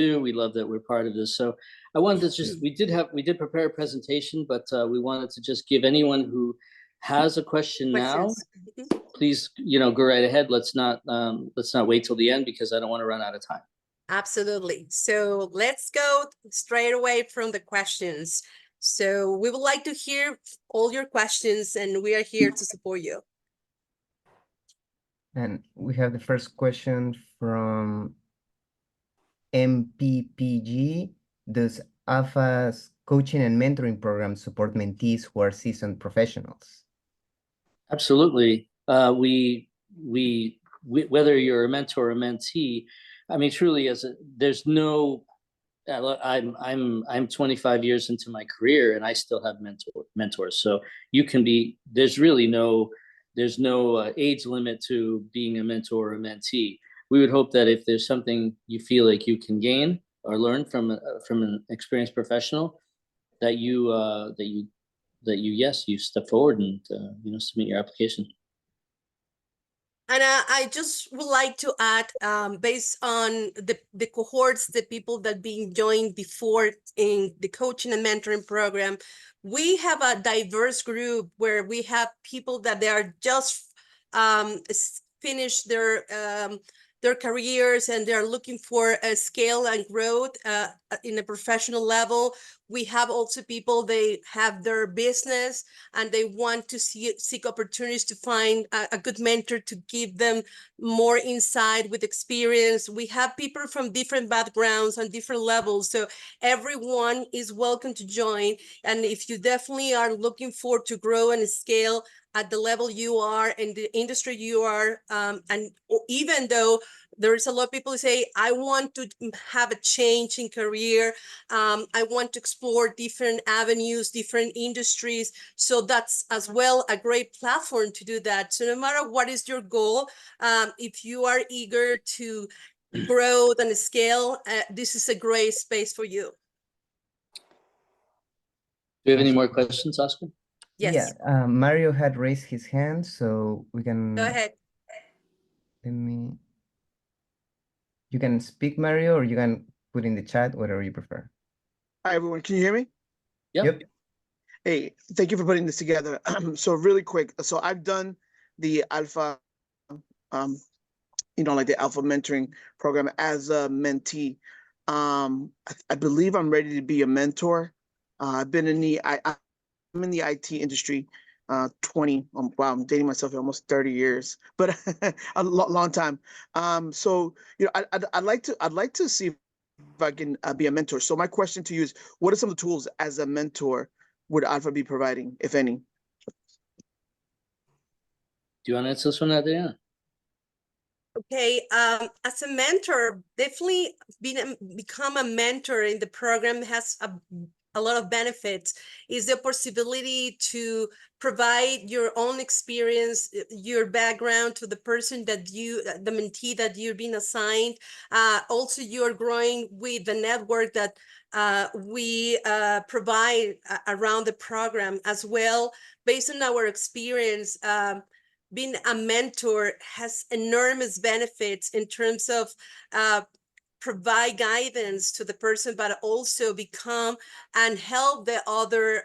We love that we're part of this. So I wanted to just, we did prepare a presentation, but we wanted to just give anyone who has a question now, please, go right ahead. Let's not wait till the end because I don't want to run out of time. Absolutely. So let's go straight away from the questions. So we would like to hear all your questions and we are here to support you. And we have the first question from MPPG. Does ALPHA's coaching and mentoring program support mentees who are seasoned professionals? Absolutely. We whether you're a mentor or a mentee, I mean, truly, there's no. I'm 25 years into my career and I still have mentors. So you can be. There's really no age limit to being a mentor or a mentee. We would hope that if there's something you feel like you can gain or learn from an experienced professional, that you step forward and submit your application. And I just would like to add, based on the cohorts, the people that being joined before in the coaching and mentoring program, we have a diverse group where we have people that they are just finished their careers and they're looking for a scale and growth in a professional level. We have also people, they have their business and they want to seek opportunities to find a good mentor to give them more insight with experience. We have people from different backgrounds and different levels. So everyone is welcome to join. And if you definitely are looking forward to grow and scale at the level you are in the industry you are, and even though there is a lot of people who say, I want to have a change in career. I want to explore different avenues, different industries. So that's as well a great platform to do that. So no matter what is your goal, if you are eager to grow and scale, this is a great space for you. Do you have any more questions, Oscar? Yes. Yeah, Mario had raised his hand, so we can... Go ahead. You can speak, Mario, or you can put in the chat, whatever you prefer. Hi, everyone. Can you hear me? Yep. Hey, thank you for putting this together. So really quick. So I've done the Alpha, like the Alpha mentoring program as a mentee. I believe I'm ready to be a mentor. I've been in I'm in the IT industry, 20. Wow, I'm dating myself almost 30 years, but a long time. So I'd like to see if I can be a mentor. So my question to you is, what are some of the tools as a mentor would Alpha be providing, if any? Do you want to answer this one, Adriana? Okay, as a mentor, definitely become a mentor in the program has a lot of benefits. Is the possibility to provide your own experience, your background to the person that the mentee that you're being assigned. Also, you're growing with the network that we provide around the program as well. Based on our experience, being a mentor has enormous benefits in terms of provide guidance to the person, but also become and help the other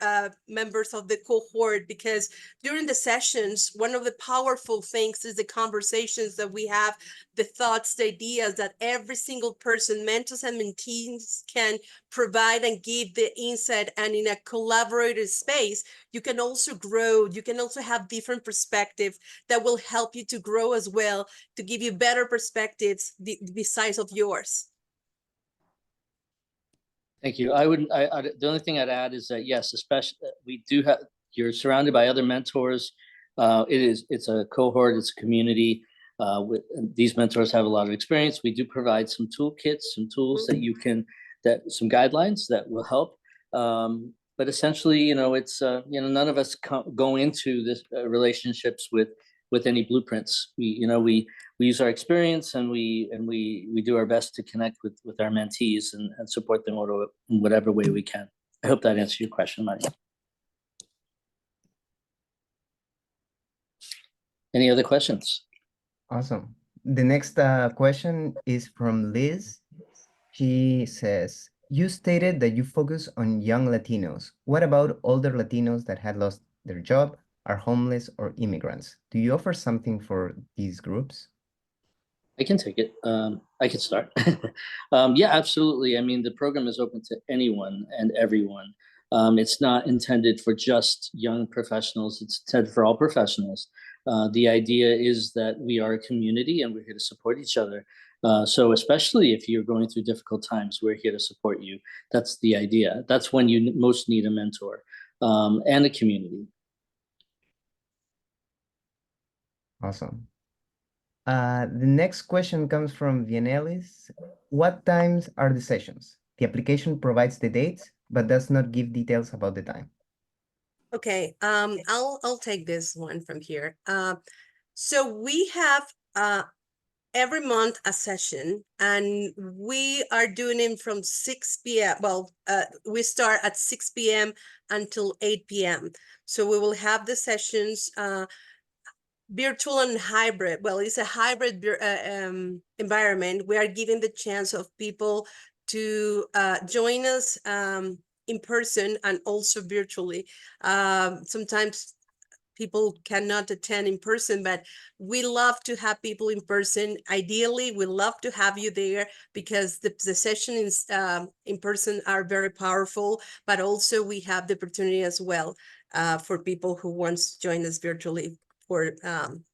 members of the cohort, because during the sessions, one of the powerful things is the conversations that we have, the thoughts, the ideas that every single person, mentors and mentees, can provide and give the insight. And in a collaborative space, you can also grow. You can also have different perspectives that will help you to grow as well, to give you better perspectives besides of yours. Thank you. The only thing I'd add is that, yes, especially you're surrounded by other mentors. It's a cohort, it's a community. These mentors have a lot of experience. We do provide some toolkits, some tools that some guidelines that will help. But essentially, it's none of us go into this relationships with any blueprints. We use our experience and we do our best to connect with our mentees and support them in whatever way we can. I hope that answers your question, Maria. Any other questions? Awesome. The next question is from Liz. She says, you stated that you focus on young Latinos. What about older Latinos that had lost their job, are homeless, or immigrants? Do you offer something for these groups? I can take it. I can start. Yeah, absolutely. I mean, the program is open to anyone and everyone. It's not intended for just young professionals. It's intended for all professionals. The idea is that we are a community and we're here to support each other. So especially if you're going through difficult times, we're here to support you. That's the idea. That's when you most need a mentor and a community. Awesome. The next question comes from Vienelis. What times are the sessions? The application provides the dates, but does not give details about the time. Okay, I'll take this one from here. So we have every month a session, and we are doing it from 6 p.m. Well, we start at 6 p.m. until 8 p.m. So we will have the sessions virtual and hybrid. Well, it's a hybrid environment. We are giving the chance of people to join us in person and also virtually. Sometimes people cannot attend in person, but we love to have people in person. Ideally, we love to have you there because the sessions in person are very powerful, but also we have the opportunity as well for people who want to join us virtually for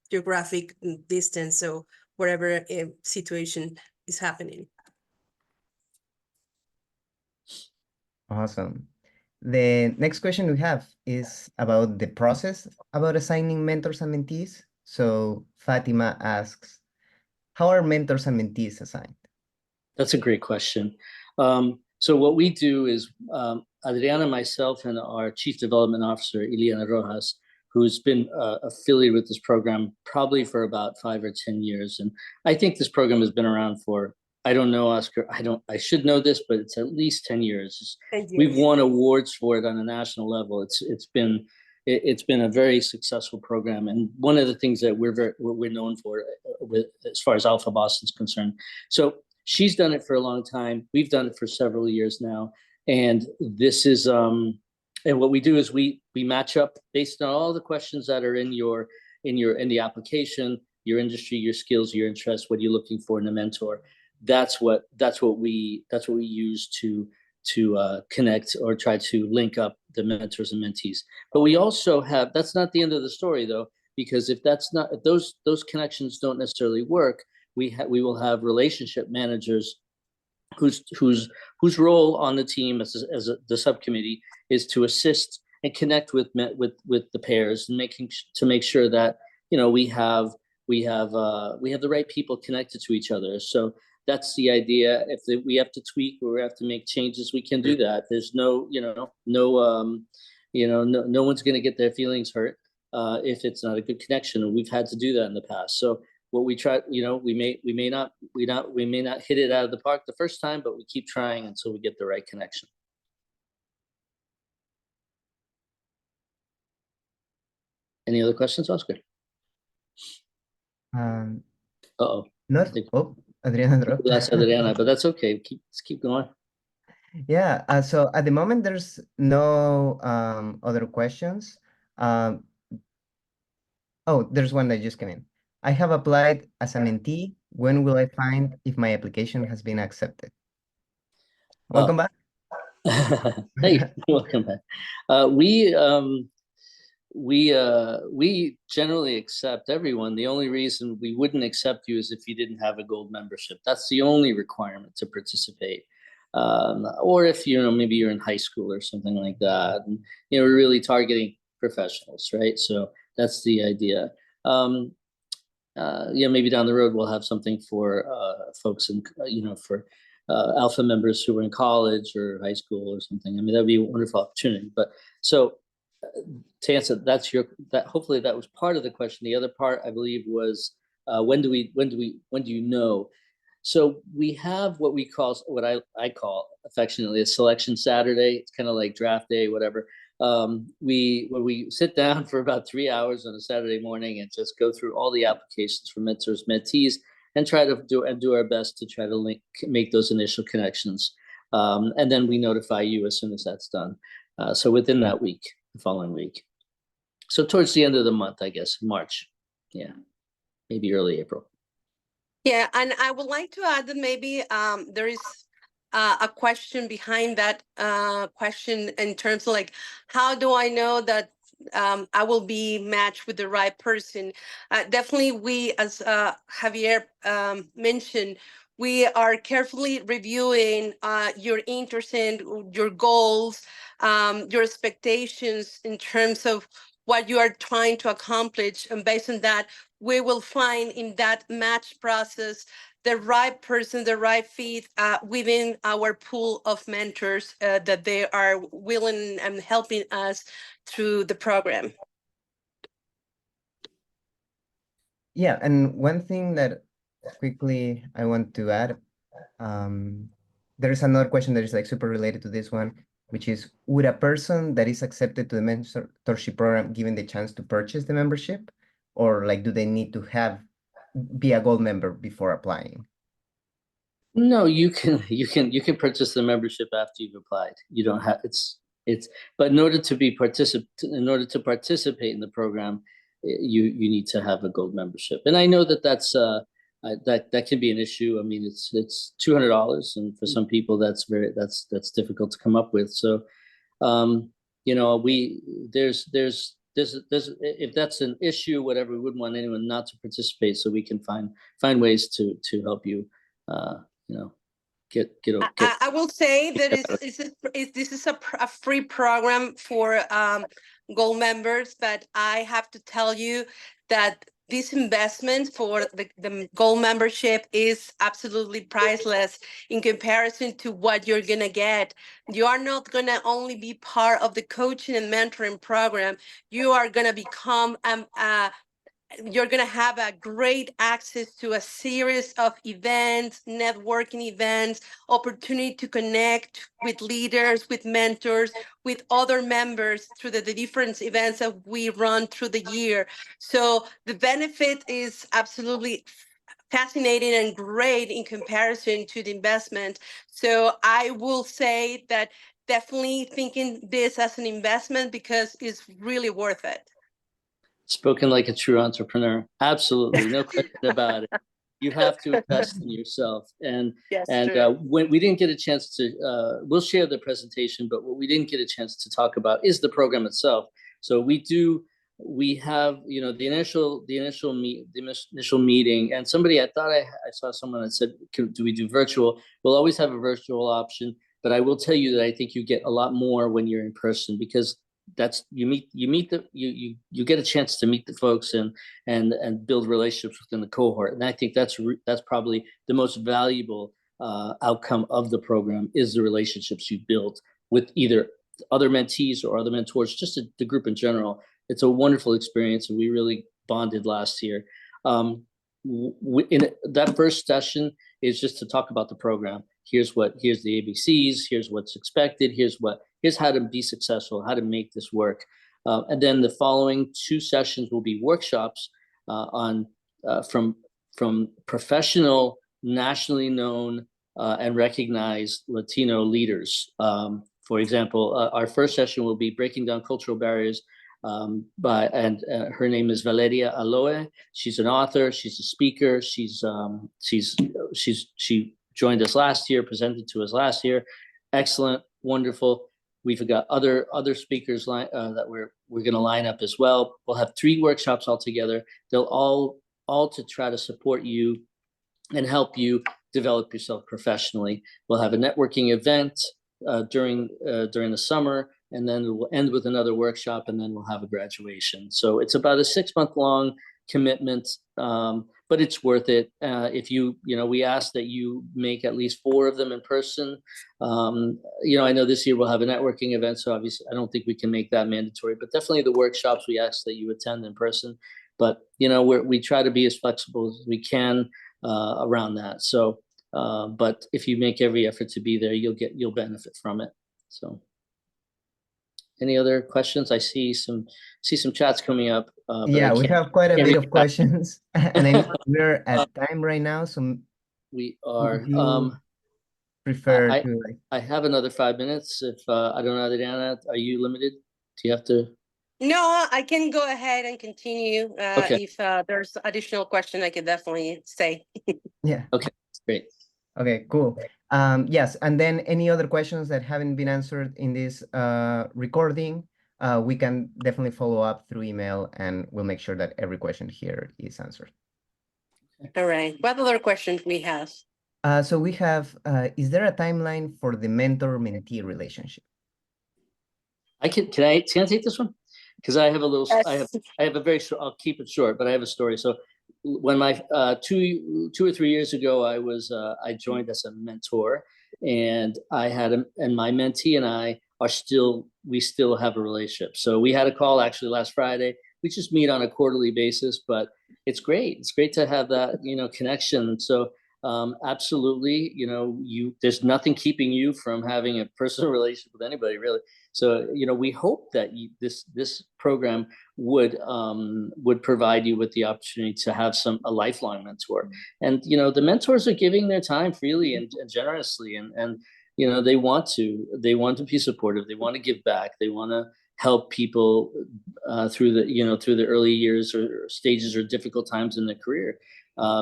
geographic distance, so whatever situation is happening. Awesome. The next question we have is about the process about assigning mentors and mentees. So Fatima asks, how are mentors and mentees assigned? That's a great question. So what we do is Adriana, myself, and our Chief Development Officer, Ileana Rojas, who's been affiliated with this program probably for about 5 or 10 years. And I think this program has been around for, I don't know, Oscar, I should know this, but it's at least 10 years. We've won awards for it on a national level. It's been a very successful program, and one of the things that we're known for with as far as Alpha Boston's concerned. So she's done it for a long time. We've done it for several years now, and this is and what we do is we match up based on all the questions that are in the application, your industry, your skills, your interests, what you're looking for in a mentor. That's what we use to connect or try to link up the mentors and mentees. But we also have, that's not the end of the story though, because if those connections don't necessarily work, we will have relationship managers whose role on the team as the subcommittee is to assist and connect with the pairs and make sure that we have the right people connected to each other. So that's the idea. If we have to tweak or we have to make changes, we can do that. There's no one's going to get their feelings hurt if it's not a good connection, and we've had to do that in the past. So what we try, we may not hit it out of the park the first time, but we keep trying until we get the right connection. Any other questions, Oscar? Uh-oh. Not. Oh, Adriana dropped. That's Adriana, but that's okay. Let's keep going. Yeah. So at the moment, there's no other questions. Oh, there's one that just came in. I have applied as a mentee. When will I find if my application has been accepted? Welcome back. Hey, welcome back. We generally accept everyone. The only reason we wouldn't accept you is if you didn't have a gold membership. That's the only requirement to participate. Or if maybe you're in high school or something like that, and we're really targeting professionals, right? So that's the idea. Maybe down the road we'll have something for folks and for Alpha members who are in college or high school or something. I mean, that'd be a wonderful opportunity. But so to answer that, hopefully that was part of the question. The other part, I believe, was when do you know? So we have what I call affectionately a selection Saturday. It's kind of like draft day, whatever. When we sit down for about 3 hours on a Saturday morning and just go through all the applications for mentors, mentees, and try to do our best to try to make those initial connections. And then we notify you as soon as that's done. So within that week, the following week. So towards the end of the month, I guess, March. Yeah, maybe early April. Yeah, and I would like to add that maybe there is a question behind that question in terms of like, how do I know that I will be matched with the right person? Definitely, we, as Javier mentioned, we are carefully reviewing your interests and your goals, your expectations in terms of what you are trying to accomplish. And based on that, we will find in that match process the right person, the right fit within our pool of mentors that they are willing and helping us through the program. Yeah, and one thing that quickly I want to add, there's another question that is like super related to this one, which is, would a person that is accepted to the mentorship program given the chance to purchase the membership, or like do they need to be a gold member before applying? No, you can purchase the membership after you've applied. You don't have but in order to participate in the program, you need to have a gold membership. And I know that that can be an issue. I mean, it's $200, and for some people that's difficult to come up with. So, you know, there's if that's an issue, whatever, we wouldn't want anyone not to participate, so we can find ways to help you. You know, I will say that this is a free program for gold members, but I have to tell you that this investment for the gold membership is absolutely priceless in comparison to what you're gonna get. You are not gonna only be part of the coaching and mentoring program, you are gonna become you're going to have a great access to a series of events, networking events, opportunity to connect with leaders, with mentors, with other members through the different events that we run through the year. So the benefit is absolutely fascinating and great in comparison to the investment. So I will say that definitely thinking this as an investment because it's really worth it. Spoken like a true entrepreneur. Absolutely, no question about it. You have to invest in yourself. And Yes, when we didn't get a chance to, we'll share the presentation, but what we didn't get a chance to talk about is the program itself. So we have, you know, the initial meeting, and somebody, I thought I saw someone that said, do we do virtual? We'll always have a virtual option, but I will tell you that I think you get a lot more when you're in person, because you get a chance to meet the folks and build relationships within the cohort. And I think that's probably the most valuable outcome of the program, is the relationships you build with either other mentees or other mentors, just the group in general. It's a wonderful experience, and we really bonded last year. In that first session is just to talk about the program. Here's the ABCs, here's what's expected, here's how to be successful, how to make this work. And then the following 2 sessions will be workshops from professional, nationally known and recognized Latino leaders. For example, our first session will be breaking down cultural barriers her name is Valeria Aloe. She's an author, she's a speaker, she joined us last year, presented to us last year. Excellent, wonderful. We've got other speakers that we're going to line up as well. We'll have 3 workshops altogether. They'll all to try to support you and help you develop yourself professionally. We'll have a networking event during the summer, and then we'll end with another workshop, and then we'll have a graduation. So it's about a 6-month-long commitment, but it's worth it. If we ask that you make at least 4 of them in person. I know this year we'll have a networking event, so obviously I don't think we can make that mandatory, but definitely the workshops we ask that you attend in person. But we try to be as flexible as we can around that. So, but if you make every effort to be there, you'll benefit from it. So. any other questions? I see some chats coming up. But I Yeah, we can't- have quite a can't bit read of questions, and I know we're at time right now, so We are. would you prefer I to like? I have another 5 minutes. If I don't know, Adriana, are you limited? Do you have to? No, I can go ahead and continue. Okay. If there's additional question, I can definitely say. Yeah. Okay, great. Okay, cool. Yes, and then any other questions that haven't been answered in this recording, we can definitely follow up through email, and we'll make sure that every question here is answered. All right. What other questions we have? So we have, is there a timeline for the mentor-mentee relationship? Can I take this one? Because I have a little, Yes. I have a very short, I'll keep it short, but I have a story. So when my 2 or 3 years ago, I joined as a mentor, and and my mentee and I we still have a relationship. So we had a call actually last Friday. We just meet on a quarterly basis, but it's great. It's great to have that, connection. So absolutely, there's nothing keeping you from having a personal relationship with anybody, really. So, we hope that this program would provide you with the opportunity to have a lifelong mentor. And, the mentors are giving their time freely and generously, and they want to be supportive. They want to give back. They want to help people through the early years or stages or difficult times in their career.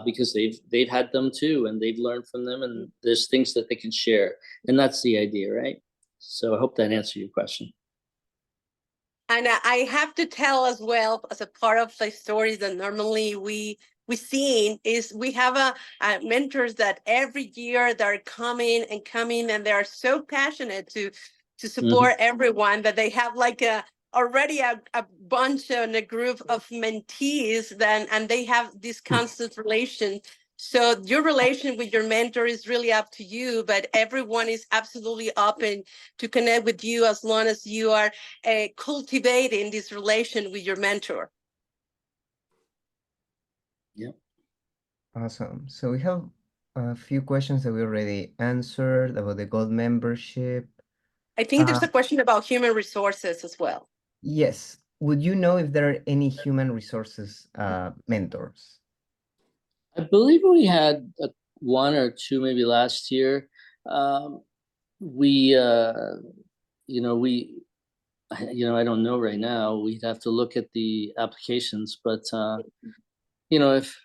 Because they've had them too, and they've learned from them, and there's things that they can share, and that's the idea, right? So I hope that answered your question. And I have to tell as well, as a part of the stories that normally we see, is we have mentors that every year they're coming, and they are so passionate to support everyone that they have like already a bunch and a group of mentees then, and they have this constant relation. So your relation with your mentor is really up to you, but everyone is absolutely open to connect with you as long as you are cultivating this relation with your mentor. Yeah. Awesome. So we have a few questions that we already answered about the gold membership. I think there's a question about human resources as well. Yes. Would you know if there are any human resources mentors? I believe we had one or two maybe last year. We, I don't know right now. We'd have to look at the applications, but if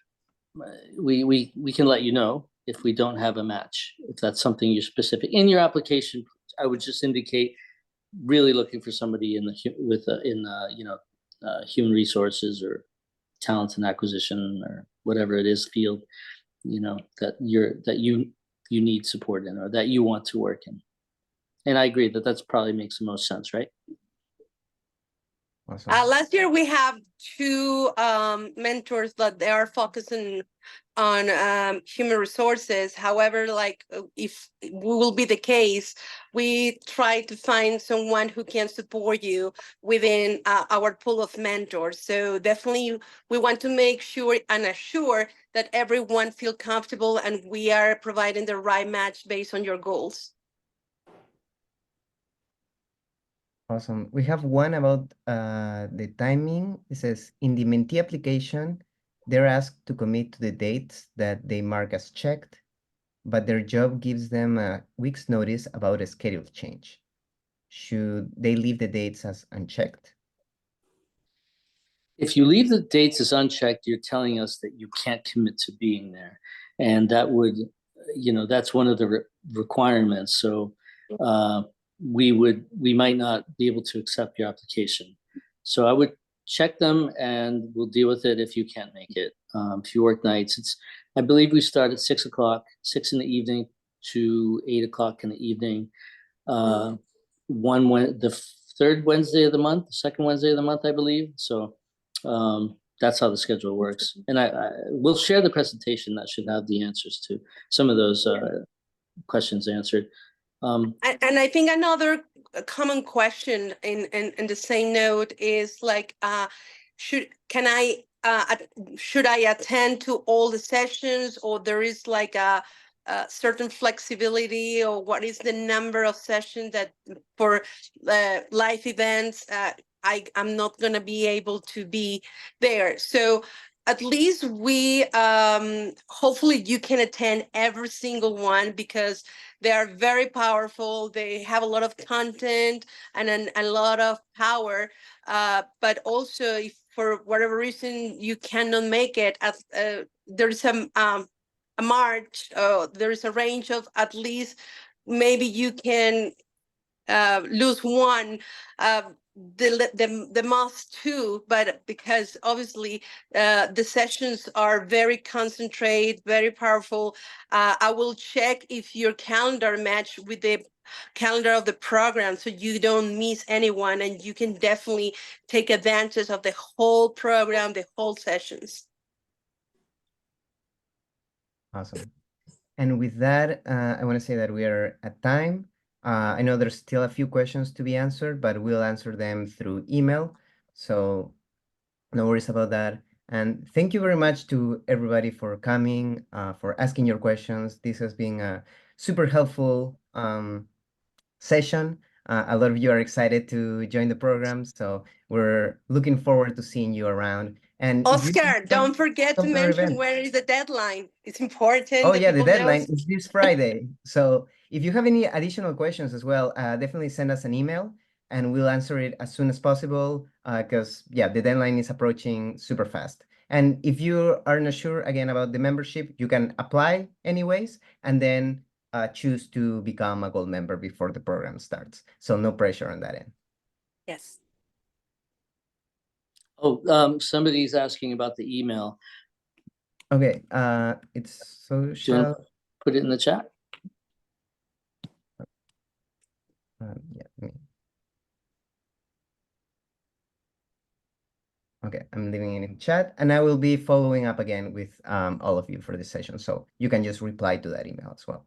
we can let you know if we don't have a match. If that's something you're specific in your application, I would just indicate really looking for somebody in human resources or talent and acquisition or whatever it is field, that you need support in or that you want to work in. And I agree that's probably makes the most sense, right? Awesome. Last year we have two mentors that they are focusing on human resources. However, like if will be the case, we try to find someone who can support you within our pool of mentors. So definitely we want to make sure and assure that everyone feel comfortable and we are providing the right match based on your goals. Awesome. We have one about the timing. It says, in the mentee application, they're asked to commit to the dates that they mark as checked, but their job gives them a week's notice about a schedule change. Should they leave the dates as unchecked? If you leave the dates as unchecked, you're telling us that you can't commit to being there. And that would, that's one of the requirements. So we might not be able to accept your application. So I would check them and we'll deal with it if you can't make it. If you work nights, I believe we start at 6 o'clock, 6 in the evening to 8 o'clock in the evening. The third Wednesday of the month, the second Wednesday of the month, I believe. So that's how the schedule works. And I will share the presentation that should have the answers to some of those questions answered. And I think another common question in the same note is like, should I attend to all the sessions, or there is like certain flexibility, or what is the number of sessions that for live events, I'm not going to be able to be there. So at least we, hopefully you can attend every single one, because they are very powerful. They have a lot of content and a lot of power. But also, if for whatever reason you cannot make it, there's a march, there is a range of at least, maybe you can lose one, the most two, but because obviously the sessions are very concentrated, very powerful. I will check if your calendar match with the calendar of the program, so you don't miss anyone, and you can definitely take advantage of the whole program, the whole sessions. Awesome. And with that, I want to say that we are at time. I know there's still a few questions to be answered, but we'll answer them through email. So no worries about that. And thank you very much to everybody for coming, for asking your questions. This has been a super helpful session. A lot of you are excited to join the program, so we're looking forward to seeing you around. And if you Oscar, don't forget to come to our mention event, where is the deadline. It's important oh that yeah, the people know. deadline is this Friday. So if you have any additional questions as well, definitely send us an email and we'll answer it as soon as possible, because yeah, the deadline is approaching super fast. And if you are not sure again about the membership, you can apply anyways, and then choose to become a gold member before the program starts. So no pressure on that end. Yes. Oh, somebody's asking about the email. Okay, it's Do you want social. to put it in the chat? Yeah. Okay, I'm leaving it in chat, and I will be following up again with all of you for this session. So you can just reply to that email as well.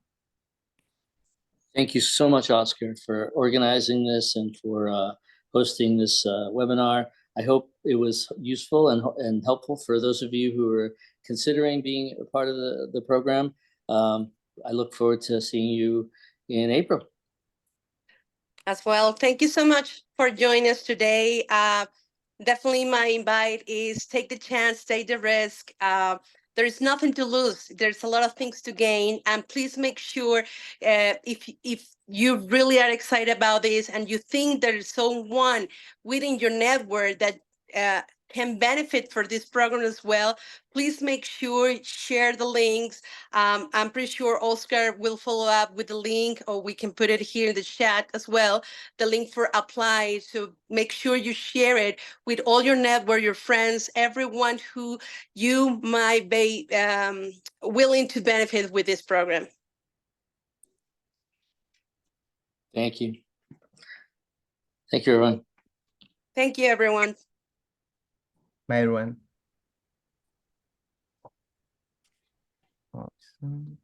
Thank you so much, Oscar, for organizing this and for hosting this webinar. I hope it was useful and helpful for those of you who are considering being a part of the program. I look forward to seeing you in April. As well. Thank you so much for joining us today. Definitely my invite is take the chance, take the risk. There is nothing to lose. There's a lot of things to gain. And please make sure if you really are excited about this and you think there is someone within your network that can benefit for this program as well, please make sure share the links. I'm pretty sure Oscar will follow up with the link, or we can put it here in the chat as well, the link for apply. So make sure you share it with all your network, your friends, everyone who you might be willing to benefit with this program. Thank you. Thank you, everyone. Thank you, everyone. Bye, everyone. Awesome.